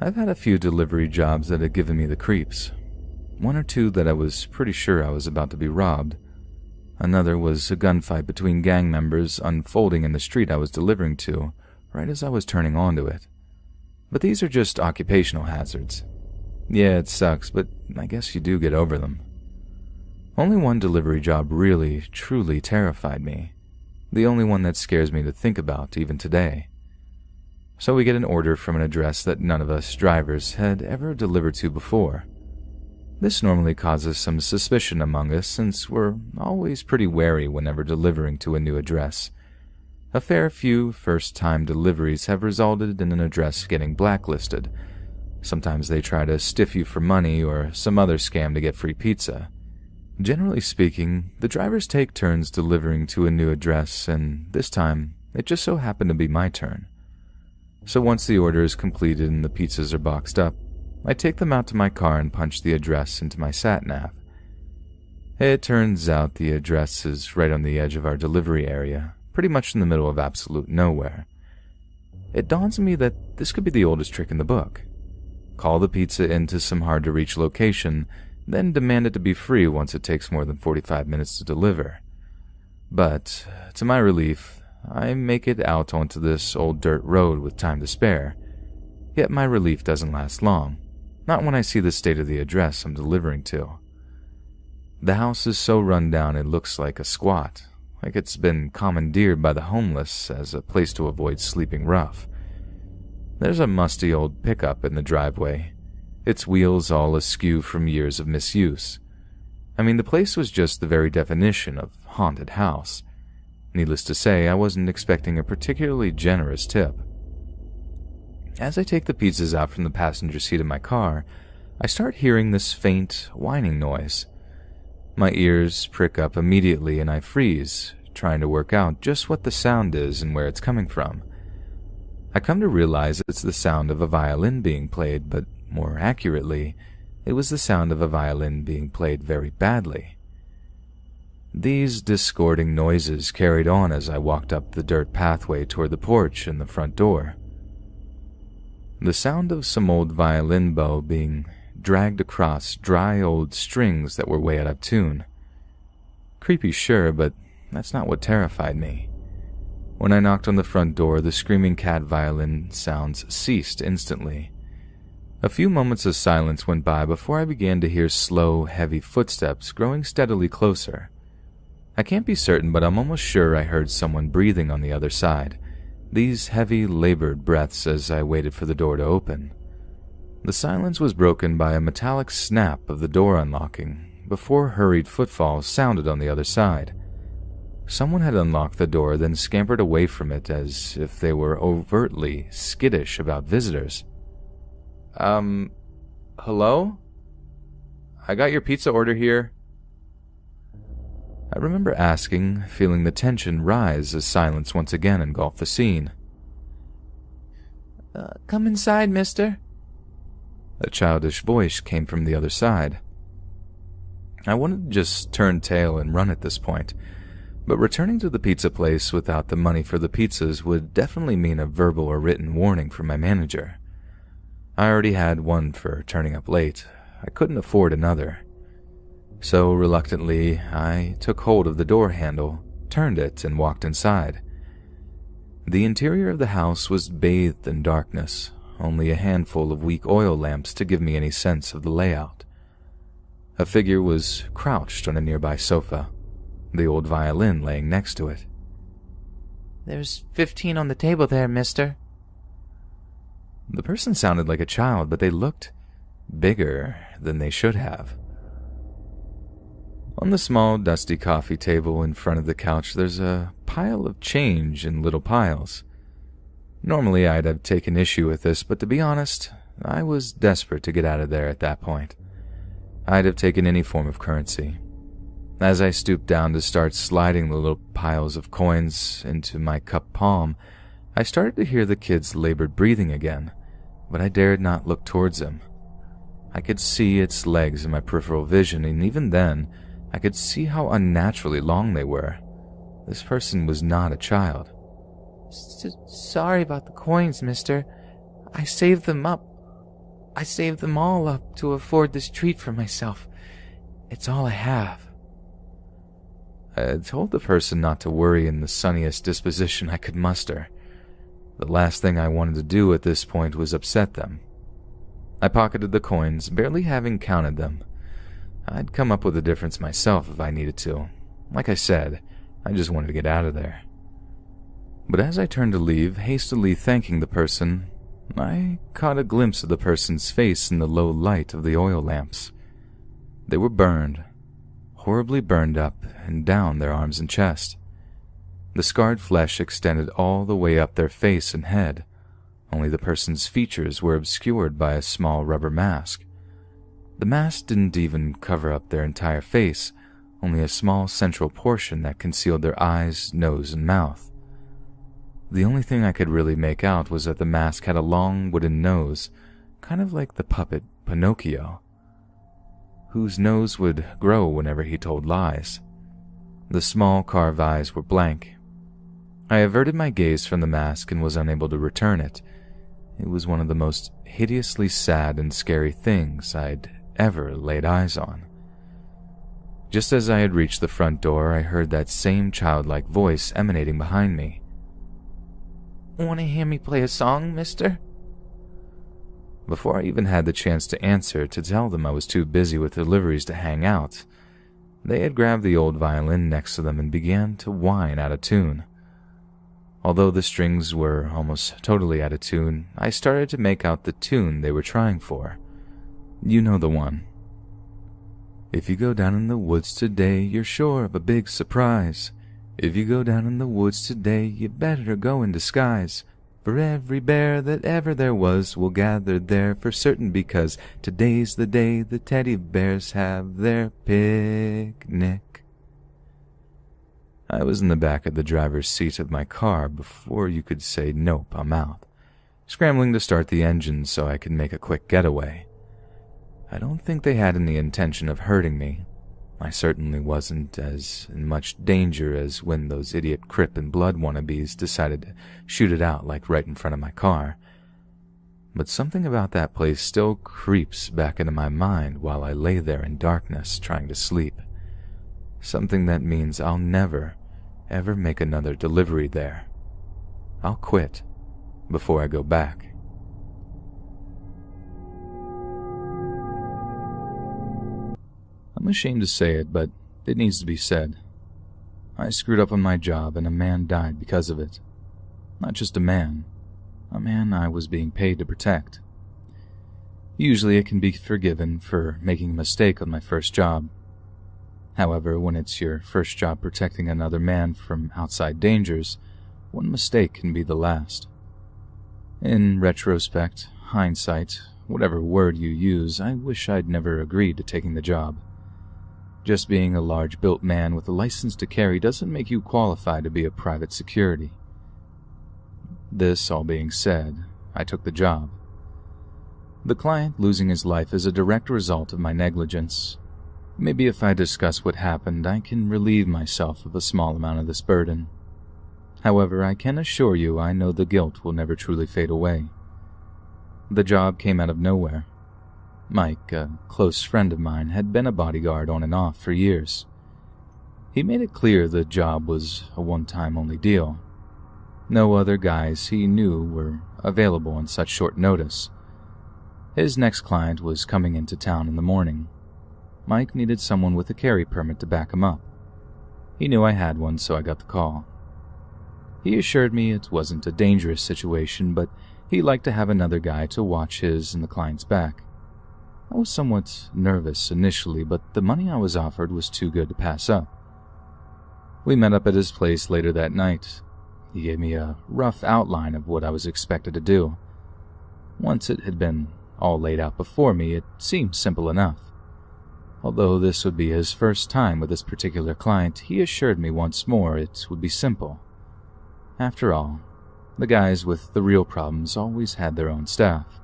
I've had a few delivery jobs that had given me the creeps. One or two that I was pretty sure I was about to be robbed. Another was a gunfight between gang members unfolding in the street I was delivering to, right as I was turning onto it. But these are just occupational hazards. Yeah, it sucks, but I guess you do get over them. Only one delivery job really, truly terrified me. The only one that scares me to think about even today. So we get an order from an address that none of us drivers had ever delivered to before. This normally causes some suspicion among us since we're always pretty wary whenever delivering to a new address. A fair few first-time deliveries have resulted in an address getting blacklisted. Sometimes they try to stiff you for money or some other scam to get free pizza. Generally speaking, the drivers take turns delivering to a new address, and this time, it just so happened to be my turn. So once the order is completed and the pizzas are boxed up, I take them out to my car and punch the address into my sat-nav. It turns out the address is right on the edge of our delivery area, pretty much in the middle of absolute nowhere. It dawns on me that this could be the oldest trick in the book. Call the pizza into some hard-to-reach location, then demand it to be free once it takes more than 45 minutes to deliver. But, to my relief, I make it out onto this old dirt road with time to spare. Yet my relief doesn't last long. Not when I see the state of the address I'm delivering to. The house is so run down it looks like a squat, like it's been commandeered by the homeless as a place to avoid sleeping rough. There's a musty old pickup in the driveway, its wheels all askew from years of misuse. I mean, the place was just the very definition of haunted house. Needless to say, I wasn't expecting a particularly generous tip. As I take the pizzas out from the passenger seat of my car, I start hearing this faint, whining noise. My ears prick up immediately and I freeze, trying to work out just what the sound is and where it's coming from. I come to realize it's the sound of a violin being played, but more accurately, it was the sound of a violin being played very badly. These discording noises carried on as I walked up the dirt pathway toward the porch and the front door. The sound of some old violin bow being dragged across dry old strings that were way out of tune. Creepy, sure, but that's not what terrified me. When I knocked on the front door, the screaming cat violin sounds ceased instantly. A few moments of silence went by before I began to hear slow, heavy footsteps growing steadily closer. I can't be certain, but I'm almost sure I heard someone breathing on the other side. These heavy, labored breaths as I waited for the door to open. The silence was broken by a metallic snap of the door unlocking, before hurried footfalls sounded on the other side. Someone had unlocked the door, then scampered away from it as if they were overtly skittish about visitors. Hello? I got your pizza order here. I remember asking, feeling the tension rise as silence once again engulfed the scene. Come inside, mister. A childish voice came from the other side. I wanted to just turn tail and run at this point, but returning to the pizza place without the money for the pizzas would definitely mean a verbal or written warning from my manager. I already had one for turning up late. I couldn't afford another. So, reluctantly, I took hold of the door handle, turned it, and walked inside. The interior of the house was bathed in darkness, only a handful of weak oil lamps to give me any sense of the layout. A figure was crouched on a nearby sofa, the old violin laying next to it. There's 15 on the table there, mister. The person sounded like a child, but they looked bigger than they should have. On the small, dusty coffee table in front of the couch, there's a pile of change in little piles. Normally, I'd have taken issue with this, but to be honest, I was desperate to get out of there at that point. I'd have taken any form of currency. As I stooped down to start sliding the little piles of coins into my cupped palm, I started to hear the kid's labored breathing again, but I dared not look towards him. I could see its legs in my peripheral vision, and even then, I could see how unnaturally long they were. This person was not a child. Sorry about the coins, mister. I saved them up. I saved them all up to afford this treat for myself. It's all I have. I had told the person not to worry in the sunniest disposition I could muster. The last thing I wanted to do at this point was upset them. I pocketed the coins, barely having counted them. I'd come up with the difference myself if I needed to. Like I said, I just wanted to get out of there. But as I turned to leave, hastily thanking the person, I caught a glimpse of the person's face in the low light of the oil lamps. They were burned, horribly burned up and down their arms and chest. The scarred flesh extended all the way up their face and head. Only the person's features were obscured by a small rubber mask. The mask didn't even cover up their entire face, only a small central portion that concealed their eyes, nose, and mouth. The only thing I could really make out was that the mask had a long wooden nose, kind of like the puppet Pinocchio, whose nose would grow whenever he told lies. The small carved eyes were blank. I averted my gaze from the mask and was unable to return it. It was one of the most hideously sad and scary things I'd ever laid eyes on. Just as I had reached the front door, I heard that same childlike voice emanating behind me. Want to hear me play a song, mister? Before I even had the chance to answer to tell them I was too busy with deliveries to hang out, they had grabbed the old violin next to them and began to whine out of tune. Although the strings were almost totally out of tune, I started to make out the tune they were trying for. You know the one. If you go down in the woods today, you're sure of a big surprise. If you go down in the woods today, you better go in disguise. For every bear that ever there was will gather there for certain, because today's the day the teddy bears have their picnic. I was in the back of the driver's seat of my car before you could say, "Nope, I'm out," scrambling to start the engine so I could make a quick getaway. I don't think they had any intention of hurting me. I certainly wasn't as in much danger as when those idiot Crip and Blood wannabes decided to shoot it out like right in front of my car. But something about that place still creeps back into my mind while I lay there in darkness trying to sleep. Something that means I'll never, ever make another delivery there. I'll quit before I go back. I'm ashamed to say it, but it needs to be said. I screwed up on my job and a man died because of it. Not just a man I was being paid to protect. Usually it can be forgiven for making a mistake on my first job. However, when it's your first job protecting another man from outside dangers, one mistake can be the last. In retrospect, hindsight, whatever word you use, I wish I'd never agreed to taking the job. Just being a large-built man with a license to carry doesn't make you qualified to be a private security. This all being said, I took the job. The client losing his life is a direct result of my negligence. Maybe if I discuss what happened, I can relieve myself of a small amount of this burden. However, I can assure you I know the guilt will never truly fade away. The job came out of nowhere. Mike, a close friend of mine, had been a bodyguard on and off for years. He made it clear the job was a one-time only deal. No other guys he knew were available on such short notice. His next client was coming into town in the morning. Mike needed someone with a carry permit to back him up. He knew I had one, so I got the call. He assured me it wasn't a dangerous situation, but he liked to have another guy to watch his and the client's back. I was somewhat nervous initially, but the money I was offered was too good to pass up. We met up at his place later that night. He gave me a rough outline of what I was expected to do. Once it had been all laid out before me, it seemed simple enough. Although this would be his first time with this particular client, he assured me once more it would be simple. After all, the guys with the real problems always had their own staff.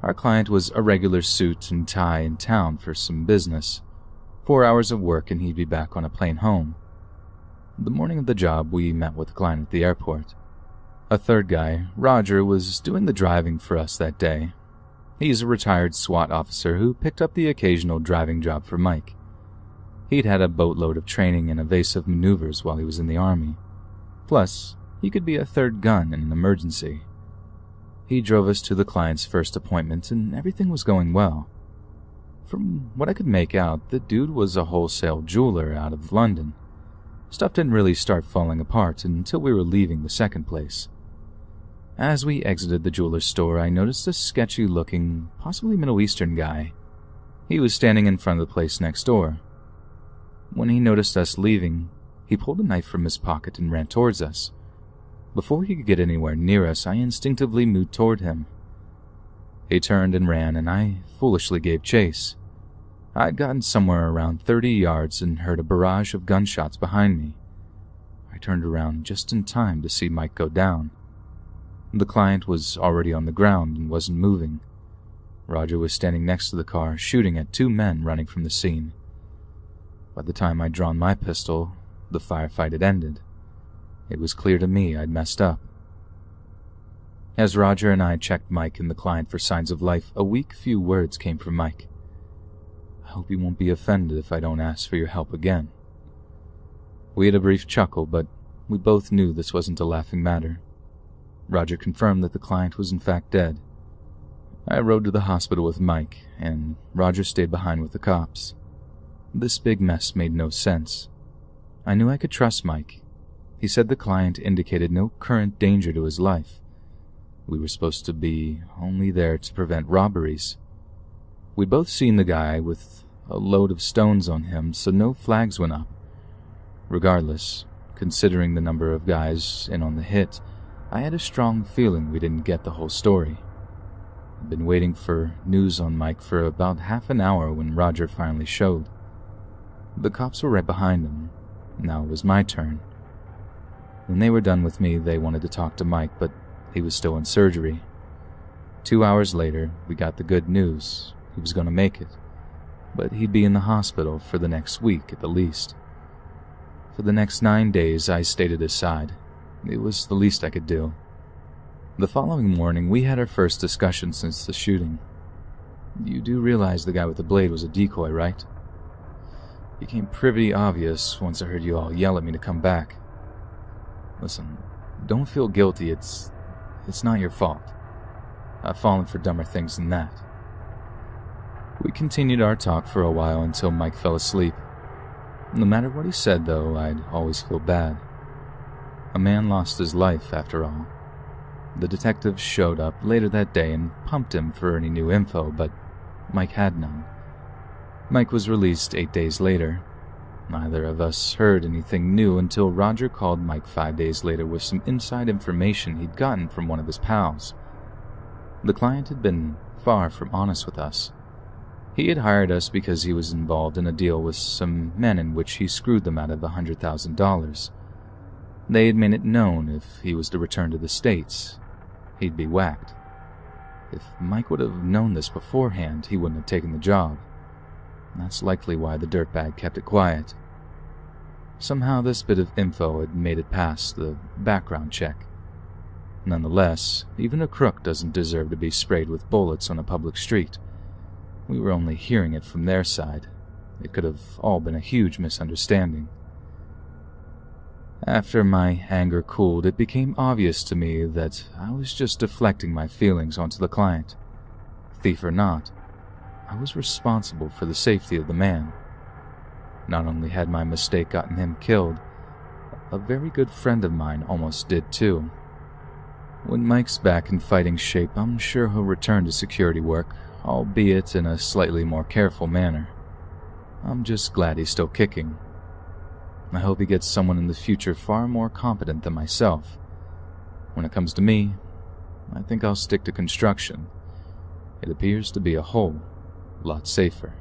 Our client was a regular suit and tie in town for some business. 4 hours of work and he'd be back on a plane home. The morning of the job, we met with the client at the airport. A third guy, Roger, was doing the driving for us that day. He's a retired SWAT officer who picked up the occasional driving job for Mike. He'd had a boatload of training in evasive maneuvers while he was in the Army. Plus, he could be a third gun in an emergency. He drove us to the client's first appointment and everything was going well. From what I could make out, the dude was a wholesale jeweler out of London. Stuff didn't really start falling apart until we were leaving the second place. As we exited the jeweler's store, I noticed a sketchy-looking, possibly Middle Eastern guy. He was standing in front of the place next door. When he noticed us leaving, he pulled a knife from his pocket and ran towards us. Before he could get anywhere near us, I instinctively moved toward him. He turned and ran, and I foolishly gave chase. I'd gotten somewhere around 30 yards and heard a barrage of gunshots behind me. I turned around just in time to see Mike go down. The client was already on the ground and wasn't moving. Roger was standing next to the car, shooting at 2 men running from the scene. By the time I'd drawn my pistol, the firefight had ended. It was clear to me I'd messed up. As Roger and I checked Mike and the client for signs of life, a weak few words came from Mike. "I hope you won't be offended if I don't ask for your help again." We had a brief chuckle, but we both knew this wasn't a laughing matter. Roger confirmed that the client was in fact dead. I rode to the hospital with Mike, and Roger stayed behind with the cops. This big mess made no sense. I knew I could trust Mike. He said the client indicated no current danger to his life. We were supposed to be only there to prevent robberies. We'd both seen the guy with a load of stones on him, so no flags went up. Regardless, considering the number of guys in on the hit, I had a strong feeling we didn't get the whole story. I'd been waiting for news on Mike for about half an hour when Roger finally showed. The cops were right behind him. Now it was my turn. When they were done with me, they wanted to talk to Mike, but he was still in surgery. 2 hours later, we got the good news. He was going to make it, but he'd be in the hospital for the next week at the least. For the next 9 days, I stayed at his side. It was the least I could do. The following morning, we had our first discussion since the shooting. "You do realize the guy with the blade was a decoy, right?" "Became pretty obvious once I heard you all yell at me to come back." "Listen, don't feel guilty. It's not your fault. I've fallen for dumber things than that." We continued our talk for a while until Mike fell asleep. No matter what he said, though, I'd always feel bad. A man lost his life, after all. The detectives showed up later that day and pumped him for any new info, but Mike had none. Mike was released 8 days later. Neither of us heard anything new until Roger called Mike 5 days later with some inside information he'd gotten from one of his pals. The client had been far from honest with us. He had hired us because he was involved in a deal with some men in which he screwed them out of $100,000. They had made it known if he was to return to the States, he'd be whacked. If Mike would have known this beforehand, he wouldn't have taken the job. That's likely why the dirtbag kept it quiet. Somehow this bit of info had made it past the background check. Nonetheless, even a crook doesn't deserve to be sprayed with bullets on a public street. We were only hearing it from their side. It could have all been a huge misunderstanding. After my anger cooled, it became obvious to me that I was just deflecting my feelings onto the client. Thief or not, I was responsible for the safety of the man. Not only had my mistake gotten him killed, a very good friend of mine almost did too. When Mike's back in fighting shape, I'm sure he'll return to security work, albeit in a slightly more careful manner. I'm just glad he's still kicking. I hope he gets someone in the future far more competent than myself. When it comes to me, I think I'll stick to construction. It appears to be a whole lot safer.